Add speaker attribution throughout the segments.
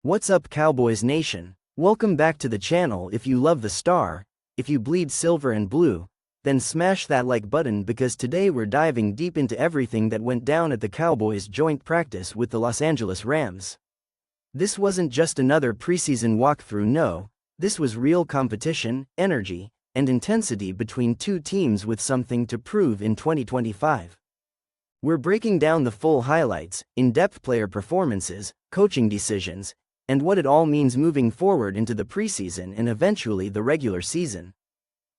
Speaker 1: What's up, Cowboys Nation? Welcome back to the channel. If you love the star, if you bleed silver and blue, then smash that like button because today we're diving deep into everything that went down at the Cowboys joint practice with the Los Angeles Rams. This wasn't just another preseason walkthrough, no, this was real competition, energy, and intensity between two teams with something to prove in 2025. We're breaking down the full highlights, in-depth player performances, coaching decisions, and what it all means moving forward into the preseason and eventually the regular season.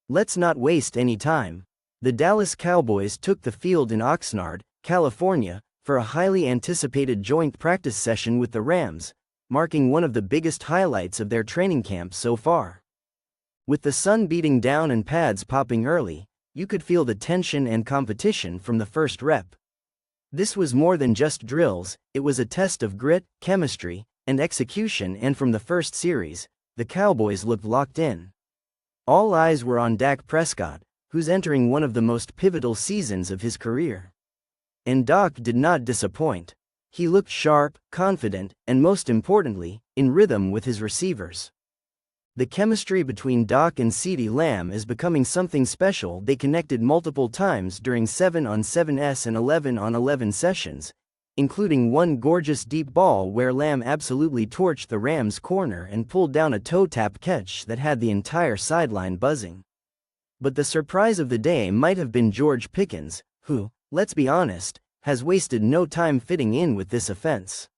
Speaker 1: Let's not waste any time. The Dallas Cowboys took the field in Oxnard, California, for a highly anticipated joint practice session with the Rams, marking one of the biggest highlights of their training camp so far. With the sun beating down and pads popping early, you could feel the tension and competition from the first rep. This was more than just drills, it was a test of grit, chemistry, and execution, and from the first series, the Cowboys looked locked in. All eyes were on Dak Prescott, who's entering one of the most pivotal seasons of his career. And Dak did not disappoint. He looked sharp, confident, and most importantly, in rhythm with his receivers. The chemistry between Dak and CeeDee is becoming something special. They connected multiple times during 7-on-7s and 11-on-11 sessions, including one gorgeous deep ball where Lamb absolutely torched the Rams' corner and pulled down a toe-tap catch that had the entire sideline buzzing. But the surprise of the day might have been George Pickens, who, let's be honest, has wasted no time fitting in with this offense.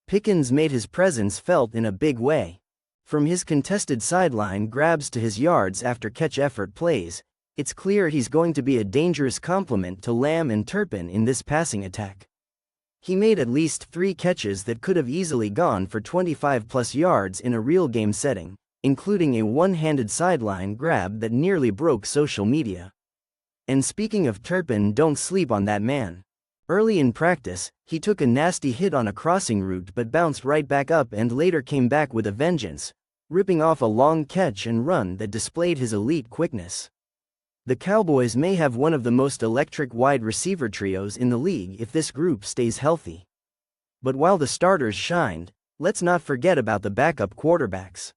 Speaker 1: Pickens made his presence felt in a big way. From his contested sideline grabs to his yards after catch effort plays, it's clear he's going to be a dangerous complement to Lamb and Turpin in this passing attack. He made at least 3 catches that could have easily gone for 25-plus yards in a real game setting, including a one-handed sideline grab that nearly broke social media. And speaking of Turpin, don't sleep on that man. Early in practice, he took a nasty hit on a crossing route but bounced right back up and later came back with a vengeance, ripping off a long catch and run that displayed his elite quickness. The Cowboys may have one of the most electric wide receiver trios in the league if this group stays healthy. But while the starters shined, let's not forget about the backup quarterbacks.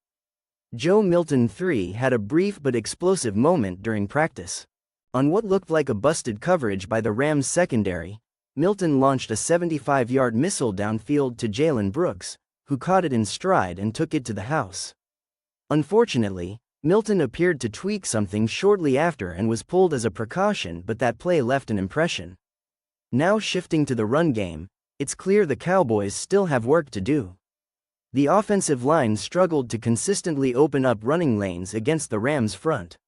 Speaker 1: Joe Milton III had a brief but explosive moment during practice. On what looked like a busted coverage by the Rams secondary, Milton launched a 75-yard missile downfield to Jalen Brooks, who caught it in stride and took it to the house. Unfortunately, Milton appeared to tweak something shortly after and was pulled as a precaution, but that play left an impression. Now shifting to the run game, it's clear the Cowboys still have work to do. The offensive line struggled to consistently open up running lanes against the Rams' front.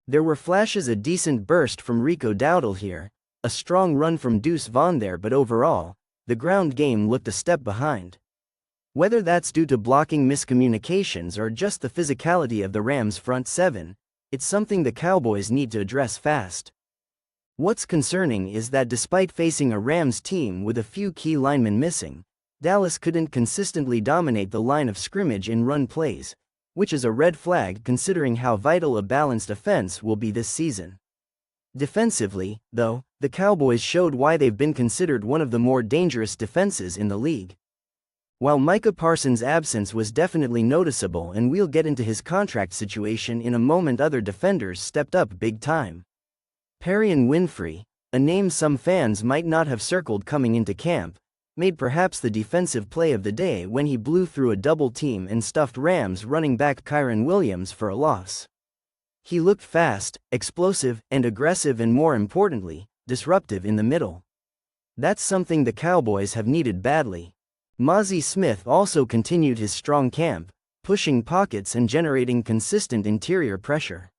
Speaker 1: There were flashes, a decent burst from Rico Dowdle here, a strong run from Deuce Vaughn there, but overall, the ground game looked a step behind. Whether that's due to blocking miscommunications or just the physicality of the Rams' front seven, it's something the Cowboys need to address fast. What's concerning is that despite facing a Rams team with a few key linemen missing, Dallas couldn't consistently dominate the line of scrimmage in run plays, which is a red flag considering how vital a balanced offense will be this season. Defensively, though, the Cowboys showed why they've been considered one of the more dangerous defenses in the league. While Micah Parsons' absence was definitely noticeable, and we'll get into his contract situation in a moment, other defenders stepped up big time. Perrion Winfrey, a name some fans might not have circled coming into camp, made perhaps the defensive play of the day when he blew through a double team and stuffed Rams running back Kyren Williams for a loss. He looked fast, explosive, and aggressive, and more importantly, disruptive in the middle. That's something the Cowboys have needed badly. Mazi Smith also continued his strong camp, pushing pockets and generating consistent interior pressure.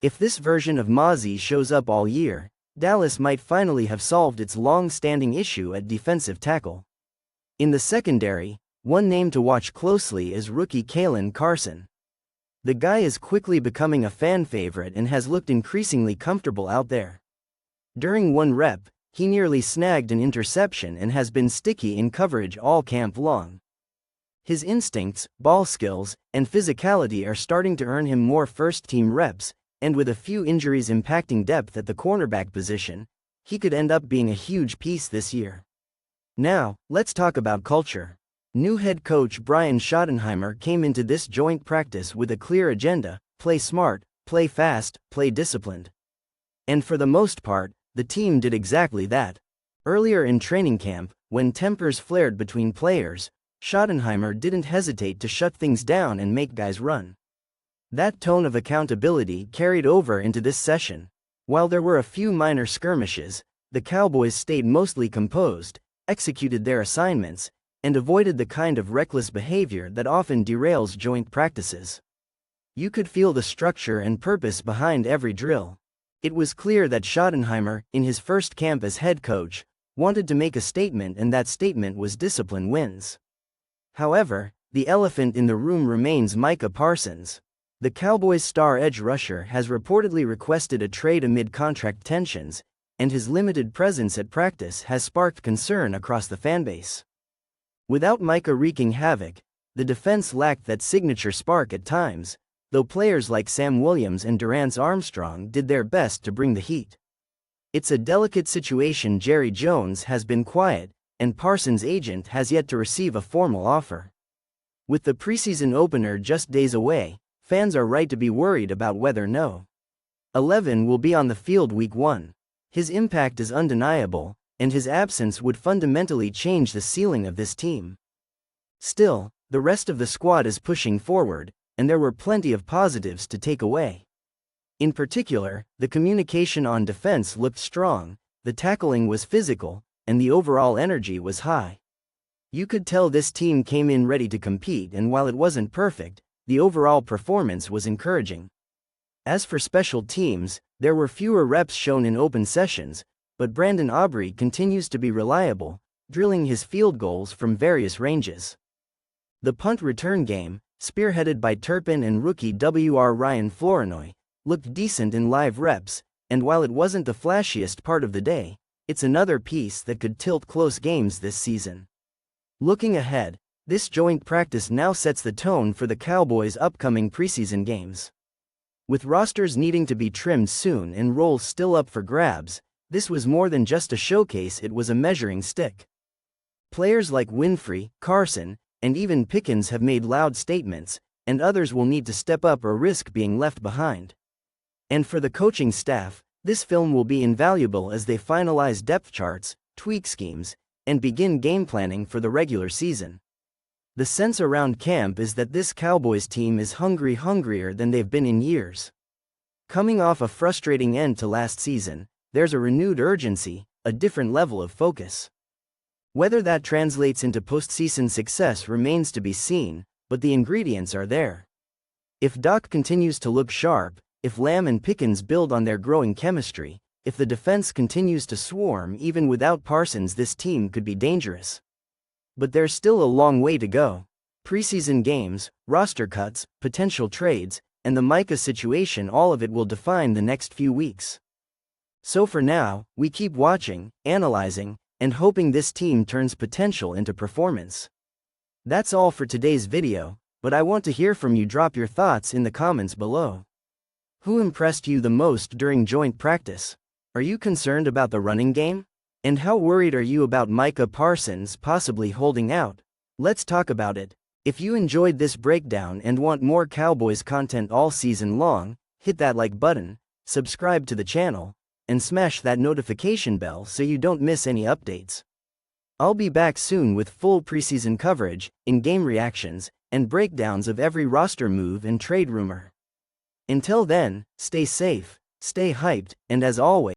Speaker 1: If this version of Mazi shows up all year, Dallas might finally have solved its long-standing issue at defensive tackle. In the secondary, one name to watch closely is rookie Kalen Carson. The guy is quickly becoming a fan favorite and has looked increasingly comfortable out there. During one rep, he nearly snagged an interception and has been sticky in coverage all camp long. His instincts, ball skills, and physicality are starting to earn him more first-team reps, and with a few injuries impacting depth at the cornerback position, he could end up being a huge piece this year. Now, let's talk about culture. New head coach Brian Schottenheimer came into this joint practice with a clear agenda: play smart, play fast, play disciplined. And for the most part, the team did exactly that. Earlier in training camp, when tempers flared between players, Schottenheimer didn't hesitate to shut things down and make guys run. That tone of accountability carried over into this session. While there were a few minor skirmishes, the Cowboys stayed mostly composed, executed their assignments, and avoided the kind of reckless behavior that often derails joint practices. You could feel the structure and purpose behind every drill. It was clear that Schottenheimer, in his first camp as head coach, wanted to make a statement, and that statement was discipline wins. However, the elephant in the room remains Micah Parsons. The Cowboys' star edge rusher has reportedly requested a trade amid contract tensions, and his limited presence at practice has sparked concern across the fanbase. Without Micah wreaking havoc, the defense lacked that signature spark at times, though players like Sam Williams and Durance Armstrong did their best to bring the heat. It's a delicate situation. Jerry Jones has been quiet, and Parsons' agent has yet to receive a formal offer. With the preseason opener just days away, fans are right to be worried about whether No. 11 will be on the field week 1. His impact is undeniable, and his absence would fundamentally change the ceiling of this team. Still, the rest of the squad is pushing forward, and there were plenty of positives to take away. In particular, the communication on defense looked strong, the tackling was physical, and the overall energy was high. You could tell this team came in ready to compete, and while it wasn't perfect, the overall performance was encouraging. As for special teams, there were fewer reps shown in open sessions, but Brandon Aubrey continues to be reliable, drilling his field goals from various ranges. The punt return game, spearheaded by Turpin and rookie Wr. Ryan Flournoy, looked decent in live reps, and while it wasn't the flashiest part of the day, it's another piece that could tilt close games this season. Looking ahead, this joint practice now sets the tone for the Cowboys' upcoming preseason games. With rosters needing to be trimmed soon and roles still up for grabs, this was more than just a showcase, it was a measuring stick. Players like Winfrey, Carson, and even Pickens have made loud statements, and others will need to step up or risk being left behind. And for the coaching staff, this film will be invaluable as they finalize depth charts, tweak schemes, and begin game planning for the regular season. The sense around camp is that this Cowboys team is hungrier than they've been in years. Coming off a frustrating end to last season, there's a renewed urgency, a different level of focus. Whether that translates into postseason success remains to be seen, but the ingredients are there. If Dak continues to look sharp, if Lamb and Pickens build on their growing chemistry, if the defense continues to swarm even without Parsons, this team could be dangerous. But there's still a long way to go. Preseason games, roster cuts, potential trades, and the Micah situation, all of it will define the next few weeks. So for now, we keep watching, analyzing, and hoping this team turns potential into performance. That's all for today's video, but I want to hear from you. Drop your thoughts in the comments below. Who impressed you the most during joint practice? Are you concerned about the running game? And how worried are you about Micah Parsons possibly holding out? Let's talk about it. If you enjoyed this breakdown and want more Cowboys content all season long, hit that like button, subscribe to the channel, and smash that notification bell so you don't miss any updates. I'll be back soon with full preseason coverage, in-game reactions, and breakdowns of every roster move and trade rumor. Until then, stay safe, stay hyped, and as always,